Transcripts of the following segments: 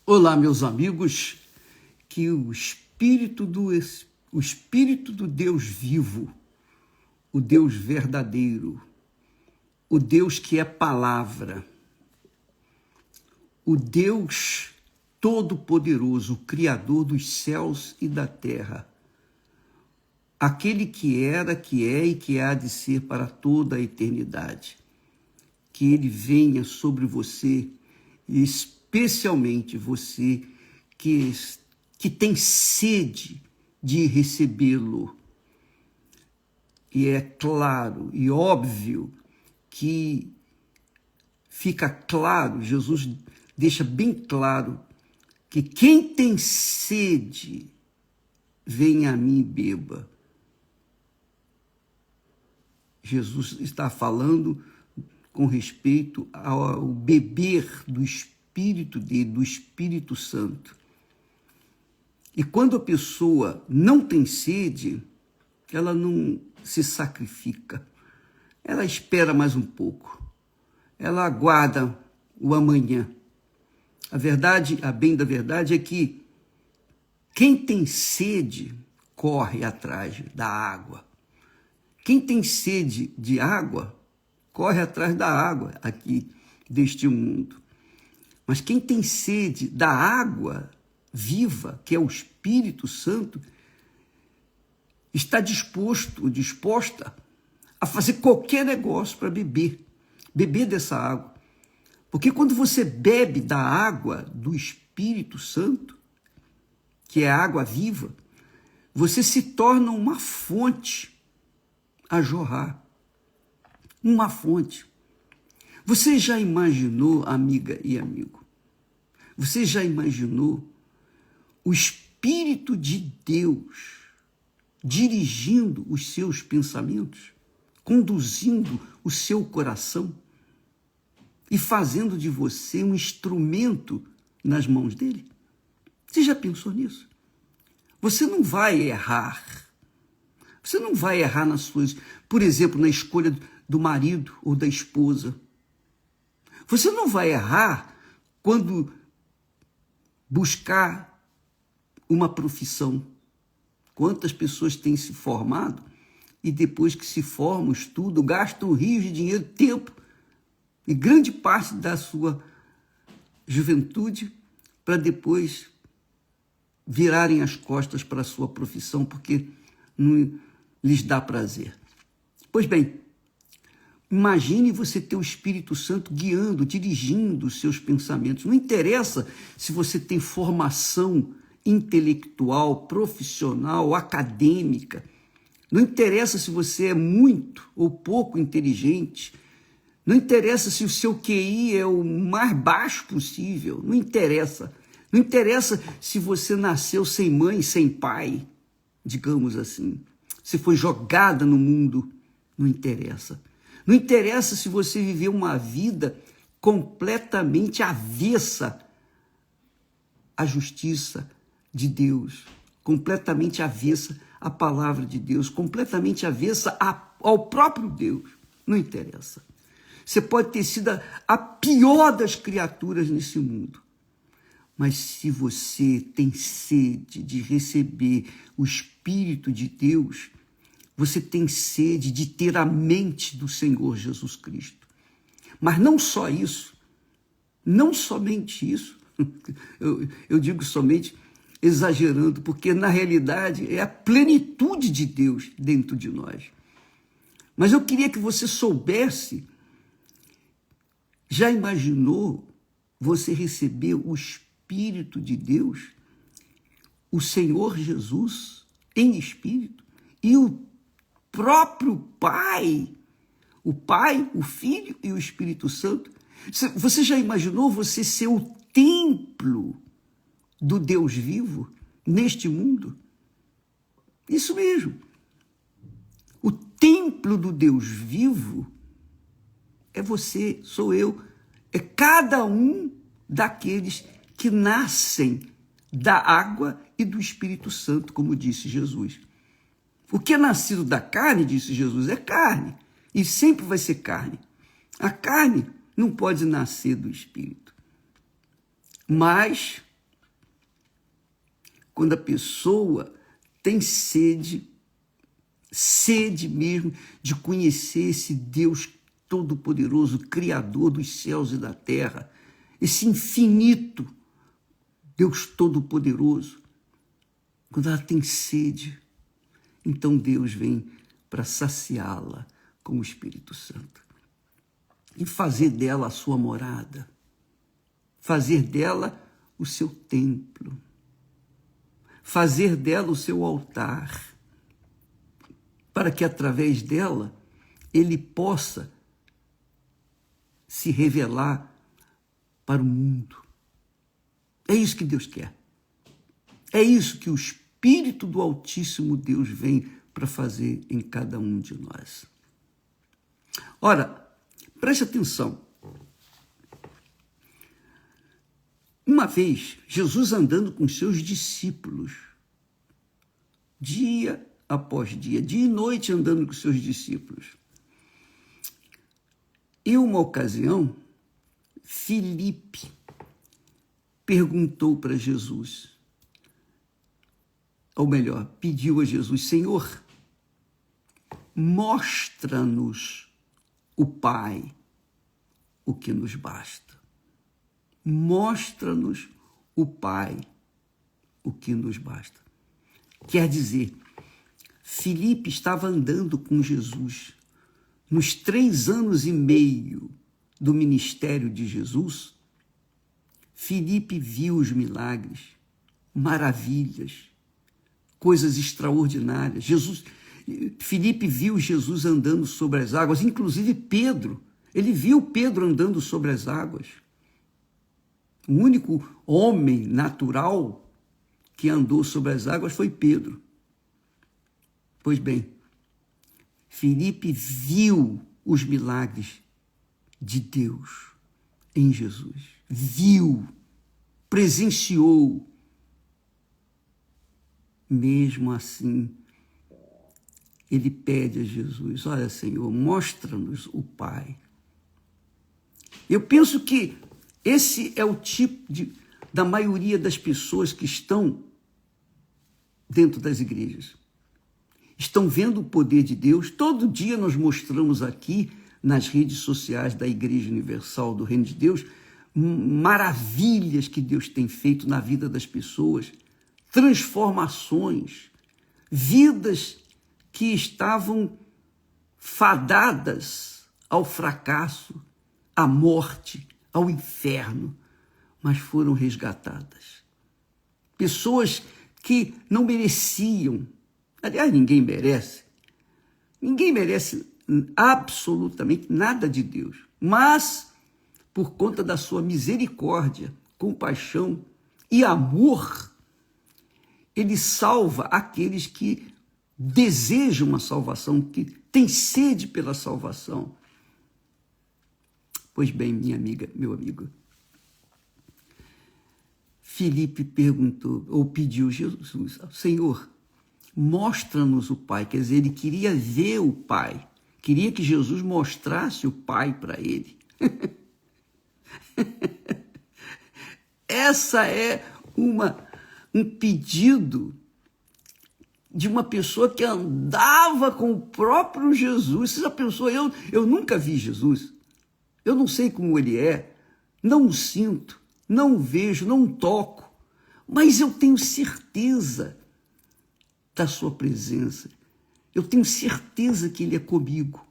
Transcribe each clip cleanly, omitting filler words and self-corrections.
Olá, meus amigos, que o Espírito do Deus vivo, o Deus verdadeiro, o Deus que é palavra, o Deus todo-poderoso, o Criador dos céus e da terra, aquele que era, que é e que há de ser para toda a eternidade, que ele venha sobre você, e especialmente você que tem sede de recebê-lo. E é claro e óbvio que fica claro, Jesus deixa bem claro que quem tem sede, venha a mim e beba. Jesus está falando com respeito ao beber do Espírito dele, do Espírito Santo. E quando a pessoa não tem sede, ela não se sacrifica, ela espera mais um pouco, ela aguarda o amanhã. A verdade, a bem da verdade é que quem tem sede corre atrás da água. Quem tem sede de água, corre atrás da água aqui deste mundo. Mas quem tem sede da água viva, que é o Espírito Santo, está disposto ou disposta a fazer qualquer negócio para beber dessa água. Porque quando você bebe da água do Espírito Santo, que é a água viva, você se torna uma fonte a jorrar. Uma fonte. Você já imaginou, amiga e amigo? Você já imaginou o Espírito de Deus dirigindo os seus pensamentos, conduzindo o seu coração e fazendo de você um instrumento nas mãos dele? Você já pensou nisso? Você não vai errar. Você não vai errar nas suas, por exemplo, na escolha do marido ou da esposa. Você não vai errar quando buscar uma profissão. Quantas pessoas têm se formado e depois que se formam, estudam, gastam rios de dinheiro, tempo e grande parte da sua juventude para depois virarem as costas para a sua profissão porque não lhes dá prazer. Pois bem, imagine você ter o Espírito Santo guiando, dirigindo os seus pensamentos. Não interessa se você tem formação intelectual, profissional, acadêmica. Não interessa se você é muito ou pouco inteligente. Não interessa se o seu QI é o mais baixo possível. Não interessa. Não interessa se você nasceu sem mãe, sem pai, digamos assim. Você foi jogada no mundo. Não interessa. Não interessa se você viveu uma vida completamente avessa à justiça de Deus, completamente avessa à palavra de Deus, completamente avessa ao próprio Deus. Não interessa. Você pode ter sido a pior das criaturas nesse mundo, mas se você tem sede de receber o Espírito de Deus, você tem sede de ter a mente do Senhor Jesus Cristo. Mas não só isso, não somente isso, eu digo somente exagerando, porque na realidade é a plenitude de Deus dentro de nós. Mas eu queria que você soubesse, já imaginou você receber o Espírito de Deus, o Senhor Jesus em Espírito e o próprio Pai, o Pai, o Filho e o Espírito Santo? Você já imaginou você ser o templo do Deus vivo neste mundo? Isso mesmo. O templo do Deus vivo é você, sou eu, é cada um daqueles que nascem da água e do Espírito Santo, como disse Jesus. O que é nascido da carne, disse Jesus, é carne, e sempre vai ser carne. A carne não pode nascer do Espírito. Mas quando a pessoa tem sede mesmo de conhecer esse Deus Todo-Poderoso, Criador dos céus e da terra, esse infinito Deus Todo-Poderoso. Quando ela tem sede, então Deus vem para saciá-la com o Espírito Santo e fazer dela a sua morada, fazer dela o seu templo, fazer dela o seu altar, para que através dela ele possa se revelar para o mundo. É isso que Deus quer. É isso que o Espírito do Altíssimo Deus vem para fazer em cada um de nós. Ora, preste atenção. Uma vez, Jesus andando com seus discípulos, dia após dia e noite andando com seus discípulos. Em uma ocasião, Filipe perguntou para Jesus, ou melhor, pediu a Jesus: Senhor, mostra-nos o Pai, o que nos basta. Mostra-nos o Pai, o que nos basta. Quer dizer, Filipe estava andando com Jesus. Nos 3 anos e meio do ministério de Jesus, Filipe viu os milagres, maravilhas, coisas extraordinárias. Filipe viu Jesus andando sobre as águas, inclusive Pedro. Ele viu Pedro andando sobre as águas. O único homem natural que andou sobre as águas foi Pedro. Pois bem, Filipe viu os milagres de Deus em Jesus. Viu, presenciou. Mesmo assim, ele pede a Jesus: olha, Senhor, mostra-nos o Pai. Eu penso que esse é o tipo da maioria das pessoas que estão dentro das igrejas. Estão vendo o poder de Deus. Todo dia nós mostramos aqui nas redes sociais da Igreja Universal do Reino de Deus maravilhas que Deus tem feito na vida das pessoas, transformações, vidas que estavam fadadas ao fracasso, à morte, ao inferno, mas foram resgatadas. Pessoas que não mereciam, aliás, ninguém merece absolutamente nada de Deus, mas por conta da sua misericórdia, compaixão e amor, ele salva aqueles que desejam uma salvação, que têm sede pela salvação. Pois bem, minha amiga, meu amigo, Filipe perguntou, ou pediu a Jesus: Senhor, mostra-nos o Pai. Quer dizer, ele queria ver o Pai, queria que Jesus mostrasse o Pai para ele. Essa é um pedido de uma pessoa que andava com o próprio Jesus. Você já pensou? Eu nunca vi Jesus, eu não sei como ele é, não o sinto, não o vejo, não o toco, mas eu tenho certeza da sua presença, eu tenho certeza que ele é comigo,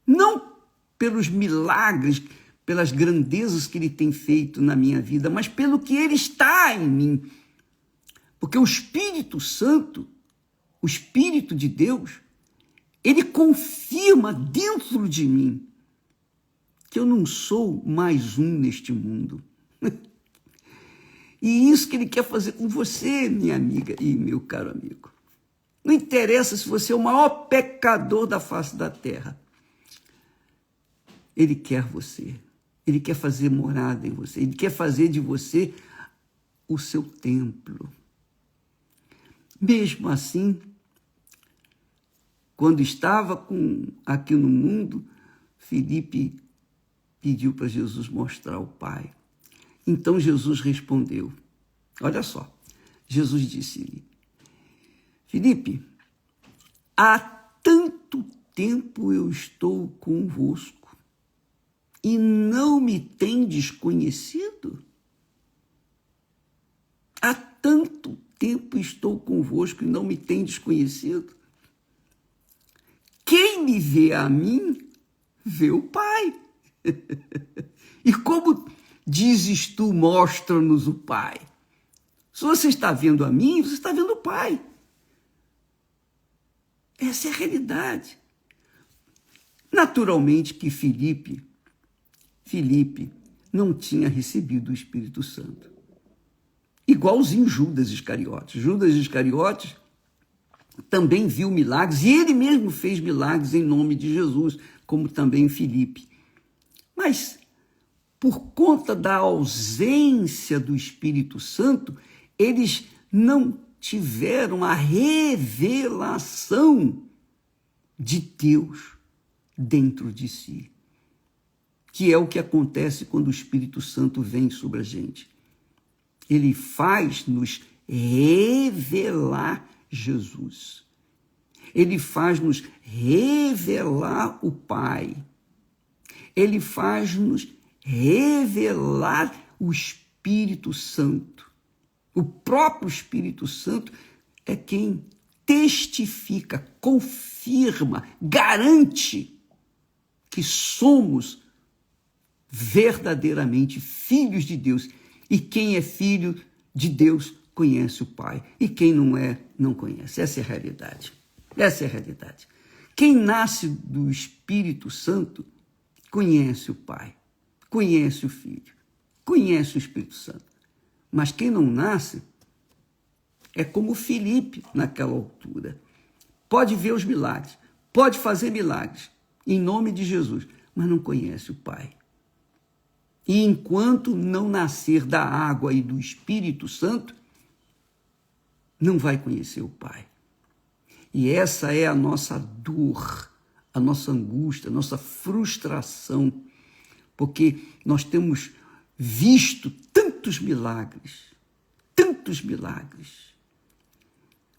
não pelos milagres, pelas grandezas que ele tem feito na minha vida, mas pelo que ele está em mim. Porque o Espírito Santo, o Espírito de Deus, ele confirma dentro de mim que eu não sou mais um neste mundo. E isso que ele quer fazer com você, minha amiga e meu caro amigo. Não interessa se você é o maior pecador da face da terra. Ele quer você. Ele quer fazer morada em você. Ele quer fazer de você o seu templo. Mesmo assim, quando estava aqui no mundo, Filipe pediu para Jesus mostrar o Pai. Então Jesus respondeu, olha só, Jesus disse-lhe: Filipe, há tanto tempo eu estou convosco e não me tendes conhecido? Há tanto tempo estou convosco e não me tendes conhecido? Quem me vê a mim, vê o Pai. E como dizes tu, mostra-nos o Pai? Se você está vendo a mim, você está vendo o Pai. Essa é a realidade. Naturalmente que Filipe não tinha recebido o Espírito Santo. Igualzinho Judas Iscariotes. Judas Iscariotes também viu milagres, e ele mesmo fez milagres em nome de Jesus, como também Filipe. Mas, por conta da ausência do Espírito Santo, eles não tiveram a revelação de Deus dentro de si, que é o que acontece quando o Espírito Santo vem sobre a gente. Ele faz-nos revelar Jesus. Ele faz-nos revelar o Pai. Ele faz-nos revelar o Espírito Santo. O próprio Espírito Santo é quem testifica, confirma, garante que somos verdadeiramente filhos de Deus. E quem é filho de Deus conhece o Pai. E quem não é, não conhece. Essa é a realidade. Essa é a realidade. Quem nasce do Espírito Santo conhece o Pai, conhece o Filho, conhece o Espírito Santo. Mas quem não nasce é como Filipe naquela altura. Pode ver os milagres, pode fazer milagres em nome de Jesus, mas não conhece o Pai. E enquanto não nascer da água e do Espírito Santo, não vai conhecer o Pai. E essa é a nossa dor, a nossa angústia, a nossa frustração, porque nós temos visto tantos milagres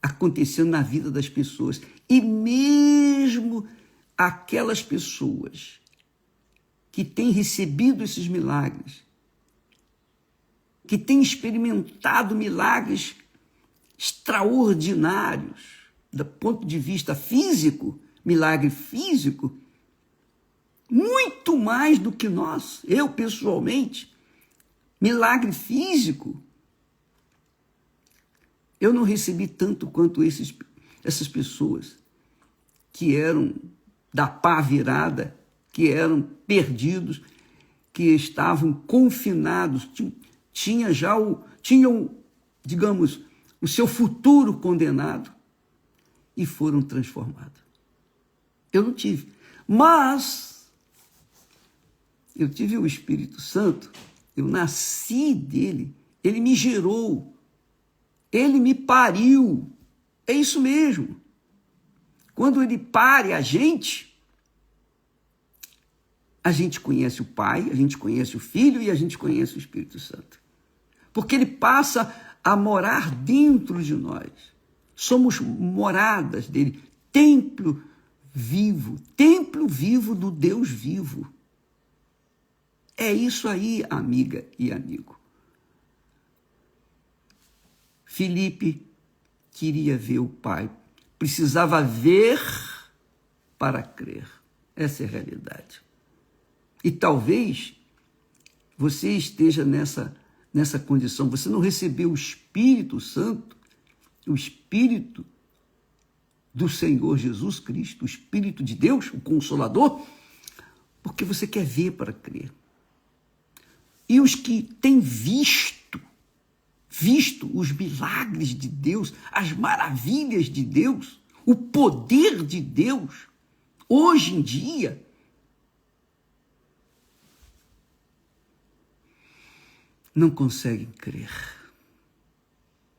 acontecendo na vida das pessoas, e mesmo aquelas pessoas que têm recebido esses milagres, que têm experimentado milagres extraordinários, do ponto de vista físico, milagre físico, muito mais do que nós. Eu, pessoalmente, milagre físico, eu não recebi tanto quanto essas pessoas que eram da pá virada, que eram perdidos, que estavam confinados, tinham, digamos, o seu futuro condenado e foram transformados. Eu não tive. Mas eu tive o Espírito Santo, eu nasci dele, ele me gerou, ele me pariu. É isso mesmo. Quando ele pare a gente conhece o Pai, a gente conhece o Filho e a gente conhece o Espírito Santo. Porque ele passa a morar dentro de nós. Somos moradas dele, templo vivo do Deus vivo. É isso aí, amiga e amigo. Filipe queria ver o Pai, precisava ver para crer. Essa é a realidade. E talvez você esteja nessa condição, você não recebeu o Espírito Santo, o Espírito do Senhor Jesus Cristo, o Espírito de Deus, o Consolador, porque você quer ver para crer. E os que têm visto os milagres de Deus, as maravilhas de Deus, o poder de Deus, hoje em dia, não conseguem crer.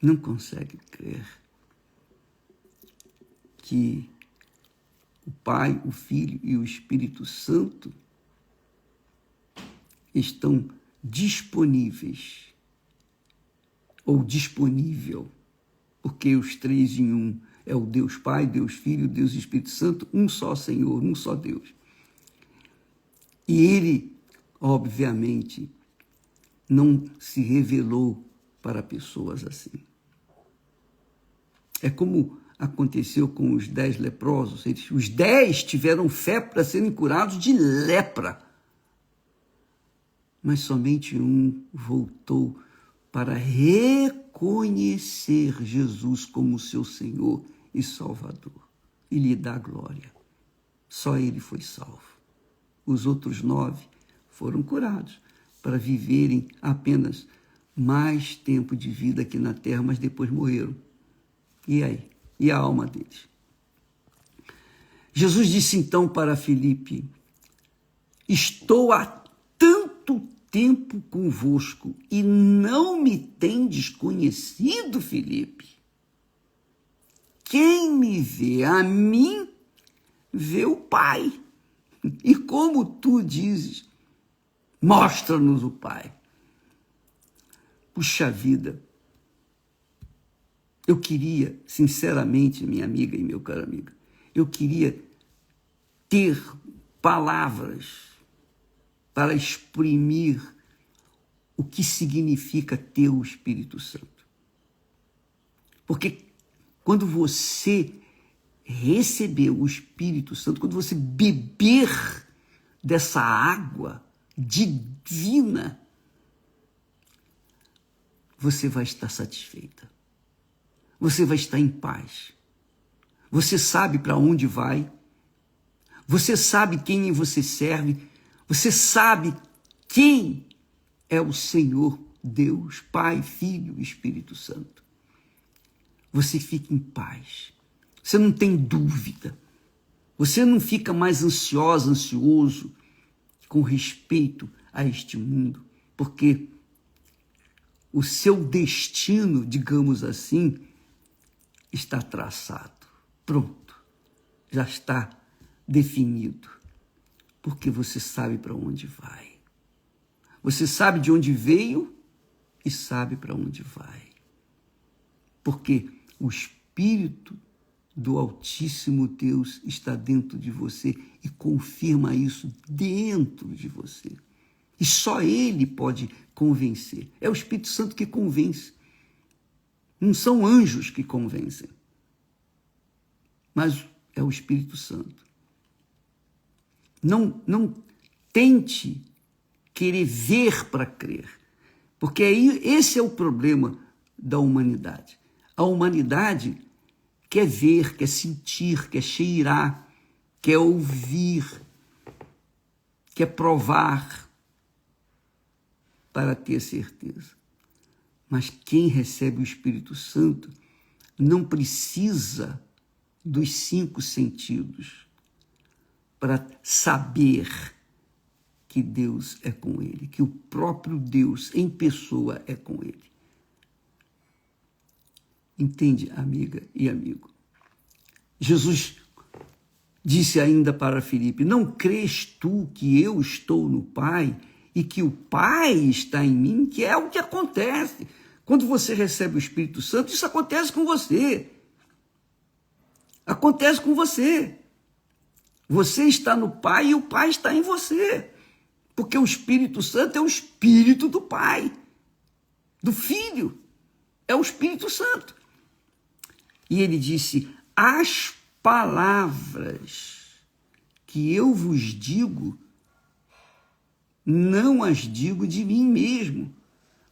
Não conseguem crer que o Pai, o Filho e o Espírito Santo estão disponíveis ou disponível porque os três em um é o Deus Pai, Deus Filho, Deus Espírito Santo, um só Senhor, um só Deus. E ele, obviamente, não se revelou para pessoas assim. É como aconteceu com os 10 leprosos. Os 10 tiveram fé para serem curados de lepra. Mas somente um voltou para reconhecer Jesus como seu Senhor e Salvador e lhe dar glória. Só ele foi salvo. Os outros 9 foram curados para viverem apenas mais tempo de vida aqui na terra, mas depois morreram. E aí? E a alma deles? Jesus disse então para Filipe: estou há tanto tempo convosco e não me tendes conhecido, Filipe. Quem me vê a mim, vê o Pai. E como tu dizes, mostra-nos o Pai. Puxa vida, eu queria, sinceramente, minha amiga e meu caro amigo, eu queria ter palavras para exprimir o que significa ter o Espírito Santo. Porque quando você receber o Espírito Santo, quando você beber dessa água divina, você vai estar satisfeita. Você vai estar em paz. Você sabe para onde vai. Você sabe quem você serve. Você sabe quem é o Senhor Deus, Pai, Filho e Espírito Santo. Você fica em paz. Você não tem dúvida. Você não fica mais ansioso com respeito a este mundo, porque o seu destino, digamos assim, está traçado, pronto, já está definido, porque você sabe para onde vai. Você sabe de onde veio e sabe para onde vai. Porque o Espírito do Altíssimo Deus está dentro de você e confirma isso dentro de você. E só Ele pode convencer. É o Espírito Santo que convence. Não são anjos que convencem, mas é o Espírito Santo. Não tente querer ver para crer, porque esse é o problema da humanidade. A humanidade quer ver, quer sentir, quer cheirar, quer ouvir, quer provar para ter certeza. Mas quem recebe o Espírito Santo não precisa dos 5 sentidos para saber que Deus é com ele, que o próprio Deus em pessoa é com ele. Entende, amiga e amigo? Jesus disse ainda para Filipe: não crês tu que eu estou no Pai e que o Pai está em mim? Que é o que acontece. Quando você recebe o Espírito Santo, isso acontece com você. Acontece com você. Você está no Pai e o Pai está em você. Porque o Espírito Santo é o Espírito do Pai, do Filho. É o Espírito Santo. E ele disse: as palavras que eu vos digo, não as digo de mim mesmo,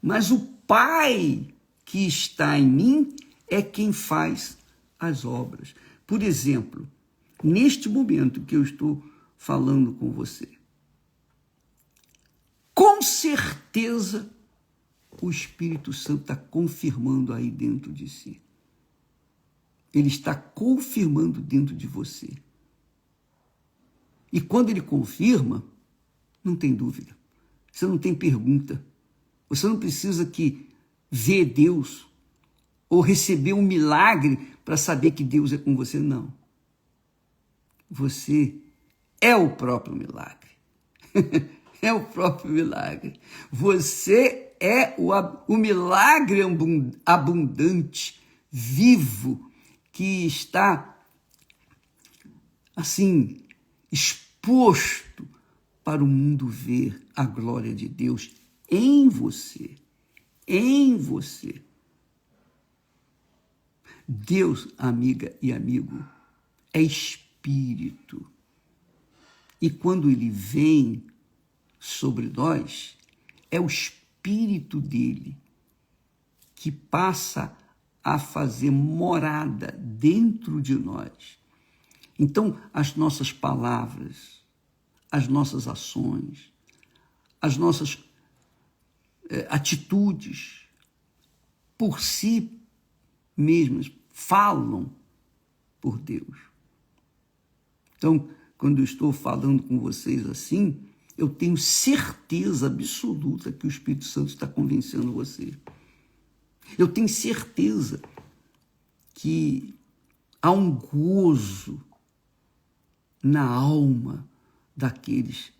mas o Pai que está em mim é quem faz as obras. Por exemplo, neste momento que eu estou falando com você, com certeza o Espírito Santo está confirmando aí dentro de si. Ele está confirmando dentro de você. E quando ele confirma, não tem dúvida. Você não tem pergunta. Você não precisa que ver Deus ou receber um milagre para saber que Deus é com você, não. Você é o próprio milagre. É o próprio milagre. Você é o milagre abundante vivo, que está, assim, exposto para o mundo ver a glória de Deus em você. Em você. Deus, amiga e amigo, é espírito. E quando ele vem sobre nós, é o espírito dele que passa a fazer morada dentro de nós. Então, as nossas palavras, as nossas ações, as nossas atitudes, por si mesmas, falam por Deus. Então, quando eu estou falando com vocês assim, eu tenho certeza absoluta que o Espírito Santo está convencendo você. Eu tenho certeza que há um gozo na alma daqueles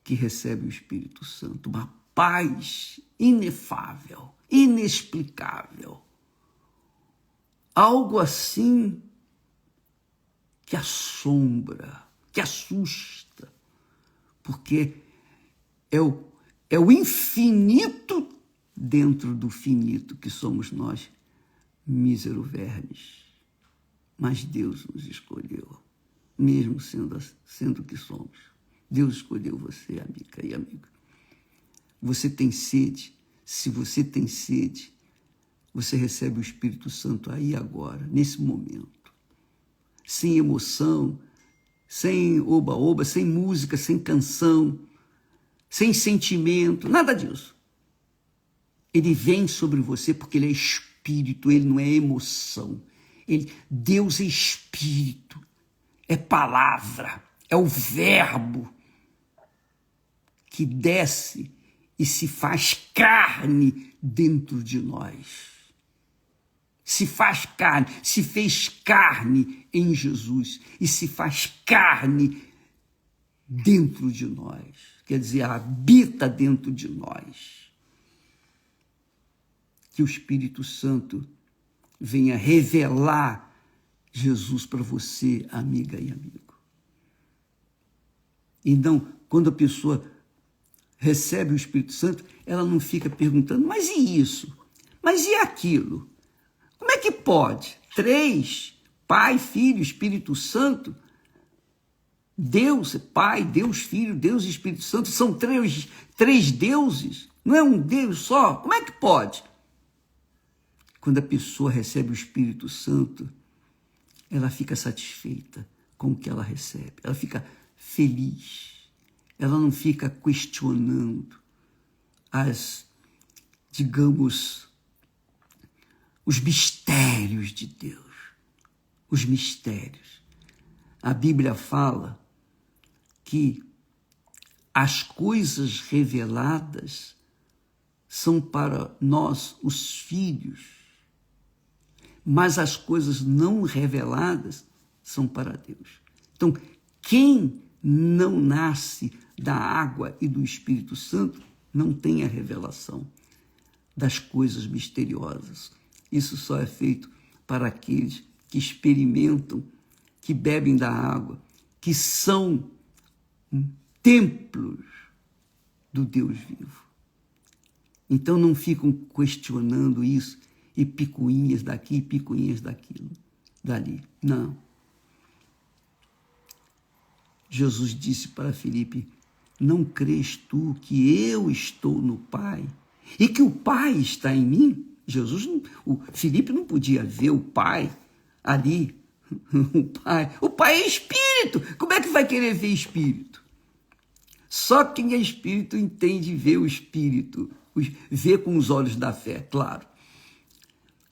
que recebem o Espírito Santo, uma paz inefável, inexplicável. Algo assim que assombra, que assusta, porque é o infinito dentro do finito que somos nós, mísero vermes. Mas Deus nos escolheu, mesmo sendo o que somos. Deus escolheu você, amiga e amigo. Você tem sede? Se você tem sede, você recebe o Espírito Santo aí agora, nesse momento. Sem emoção, sem oba-oba, sem música, sem canção, sem sentimento, nada disso. Ele vem sobre você porque ele é espírito, ele não é emoção. Deus é espírito, é palavra, é o verbo que desce e se faz carne dentro de nós. Se faz carne, se fez carne em Jesus e se faz carne dentro de nós. Quer dizer, habita dentro de nós. Que o Espírito Santo venha revelar Jesus para você, amiga e amigo. Então, quando a pessoa recebe o Espírito Santo, ela não fica perguntando, mas e isso? Mas e aquilo? Como é que pode? 3, Pai, Filho, Espírito Santo, Deus, Pai, Deus, Filho, Deus e Espírito Santo, são três deuses, não é um Deus só? Como é que pode? Quando a pessoa recebe o Espírito Santo, ela fica satisfeita com o que ela recebe, ela fica feliz, ela não fica questionando os mistérios de Deus, os mistérios. A Bíblia fala que as coisas reveladas são para nós, os filhos, mas as coisas não reveladas são para Deus. Então, quem não nasce da água e do Espírito Santo não tem a revelação das coisas misteriosas. Isso só é feito para aqueles que experimentam, que bebem da água, que são templos do Deus vivo. Então não ficam questionando isso e picuinhas daqui e picuinhas dali. Não. Jesus disse para Filipe, não crês tu que eu estou no Pai e que o Pai está em mim? Filipe não podia ver o Pai ali. O Pai é Espírito. Como é que vai querer ver Espírito? Só quem é Espírito entende ver o Espírito, ver com os olhos da fé, claro.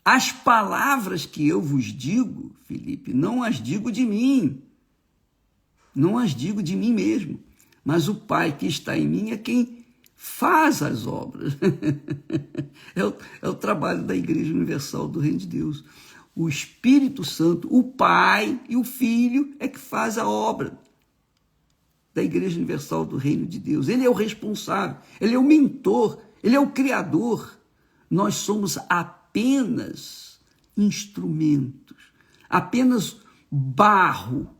As palavras que eu vos digo, Filipe, não as digo de mim. Não as digo de mim mesmo. Mas o Pai que está em mim é quem faz as obras. É o trabalho da Igreja Universal do Reino de Deus. O Espírito Santo, o Pai e o Filho é que faz a obra da Igreja Universal do Reino de Deus. Ele é o responsável, ele é o mentor, ele é o criador. Nós somos apenas instrumentos, apenas barro,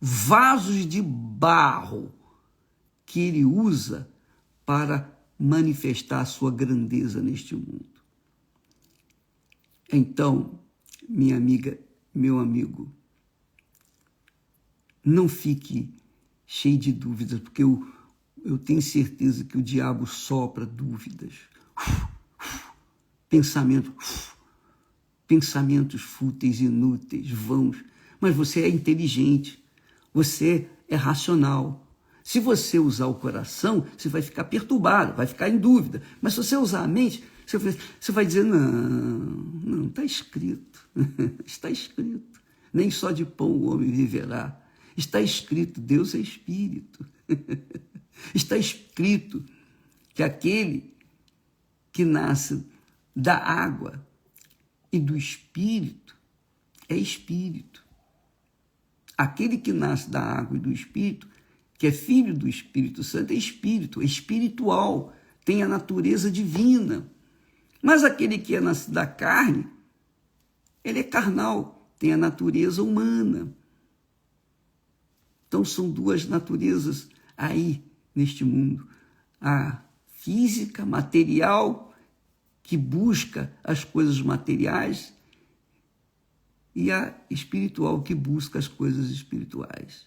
vasos de barro que ele usa para manifestar a sua grandeza neste mundo. Então, minha amiga, meu amigo, não fique cheio de dúvidas, porque eu tenho certeza que o diabo sopra dúvidas, pensamentos fúteis, inúteis, vãos, mas você é inteligente, você é racional. Se você usar o coração, você vai ficar perturbado, vai ficar em dúvida. Mas se você usar a mente, você vai dizer, não, está escrito, está escrito. Nem só de pão o homem viverá. Está escrito, Deus é Espírito. Está escrito que aquele que nasce da água e do Espírito é Espírito. Aquele que nasce da água e do Espírito, que é filho do Espírito Santo, é Espírito, é espiritual, tem a natureza divina. Mas aquele que é nascido da carne, ele é carnal, tem a natureza humana. Então são duas naturezas aí neste mundo. A física, material, que busca as coisas materiais, e a espiritual, que busca as coisas espirituais.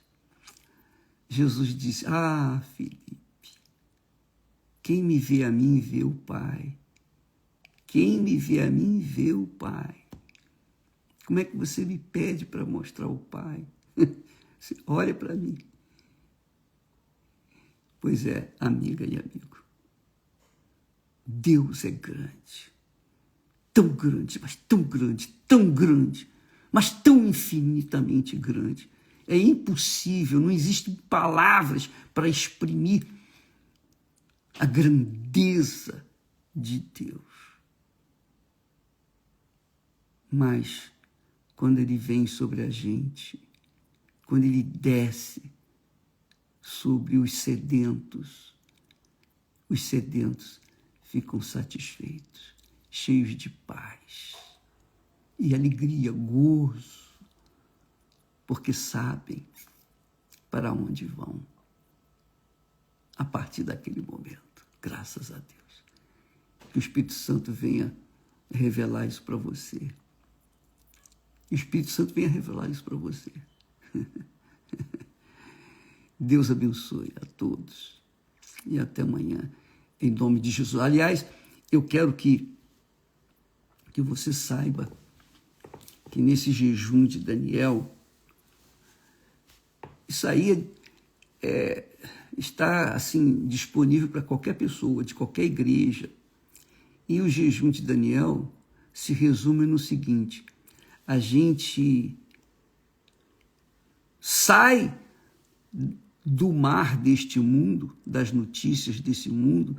Jesus disse, Felipe, quem me vê a mim, vê o Pai. Quem me vê a mim, vê o Pai. Como é que você me pede para mostrar o Pai? Você olha para mim. Pois é, amiga e amigo. Deus é grande. Tão grande, mas tão grande, mas tão infinitamente grande. É impossível, não existem palavras para exprimir a grandeza de Deus. Mas, quando ele vem sobre a gente, quando ele desce sobre os sedentos ficam satisfeitos, cheios de paz e alegria, gozo, porque sabem para onde vão a partir daquele momento. Graças a Deus. Que o Espírito Santo venha revelar isso para você. O Espírito Santo venha revelar isso para você. Deus abençoe a todos. E até amanhã, em nome de Jesus. Aliás, eu quero que você saiba que nesse jejum de Daniel, isso aí está assim, disponível para qualquer pessoa, de qualquer igreja. E o jejum de Daniel se resume no seguinte: a gente sai do mar deste mundo, das notícias desse mundo,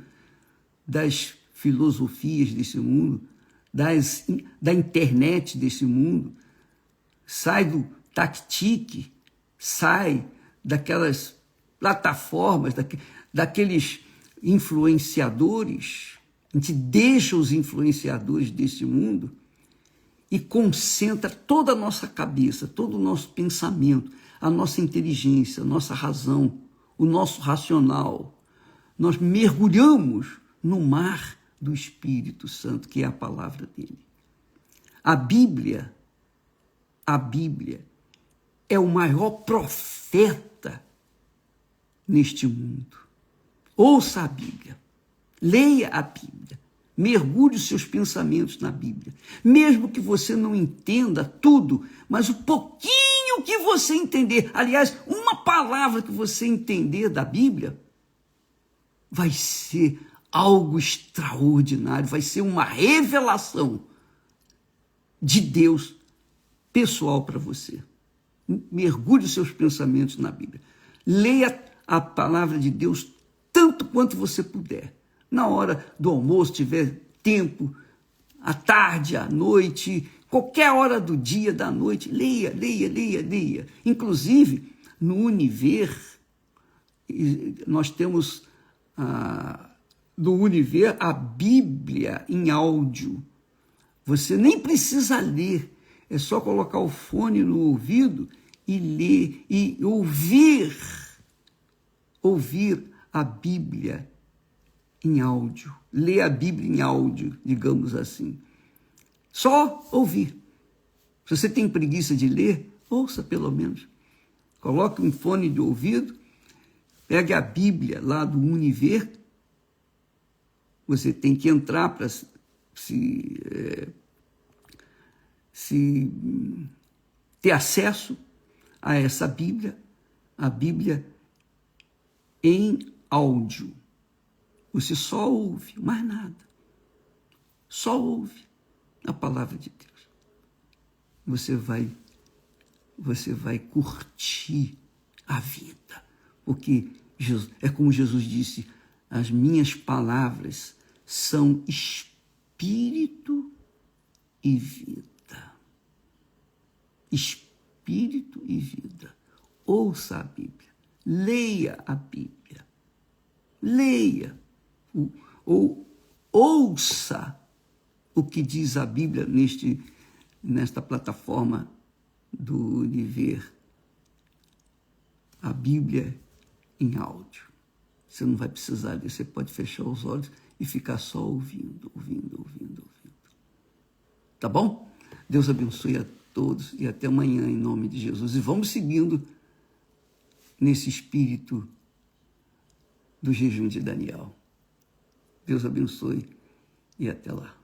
das filosofias desse mundo, da internet desse mundo, sai do tactic, sai daquelas plataformas, daqueles influenciadores. A gente deixa os influenciadores desse mundo e concentra toda a nossa cabeça, todo o nosso pensamento, a nossa inteligência, a nossa razão, o nosso racional. Nós mergulhamos no mar do Espírito Santo, que é a palavra dele. A Bíblia é o maior profeta neste mundo. Ouça a Bíblia, leia a Bíblia, mergulhe os seus pensamentos na Bíblia. Mesmo que você não entenda tudo, mas o pouquinho que você entender, aliás, uma palavra que você entender da Bíblia, vai ser algo extraordinário, vai ser uma revelação de Deus pessoal para você. Mergulhe os seus pensamentos na Bíblia. Leia a palavra de Deus tanto quanto você puder. Na hora do almoço, tiver tempo, à tarde, à noite, qualquer hora do dia, da noite, leia. Inclusive, no Univer, nós temos no Univer a Bíblia em áudio. Você nem precisa ler, É só colocar o fone no ouvido e ler e ouvir a Bíblia em áudio, ler a Bíblia em áudio, digamos assim. Só ouvir. Se você tem preguiça de ler, ouça pelo menos. Coloque um fone de ouvido, pegue a Bíblia lá do Univer. Você tem que entrar para se ter acesso a essa Bíblia, a Bíblia em áudio. Você só ouve, mais nada. Só ouve a palavra de Deus. Você vai curtir a vida. Porque é como Jesus disse, as minhas palavras são espírito e vida. Espírito e vida. Ouça a Bíblia. Leia a Bíblia. Leia. Ou ouça o que diz a Bíblia nesta plataforma do Univer. A Bíblia em áudio. Você não vai precisar disso, você pode fechar os olhos e ficar só ouvindo. Tá bom? Deus abençoe a todos e até amanhã em nome de Jesus. E vamos seguindo nesse espírito do jejum de Daniel. Deus abençoe e até lá.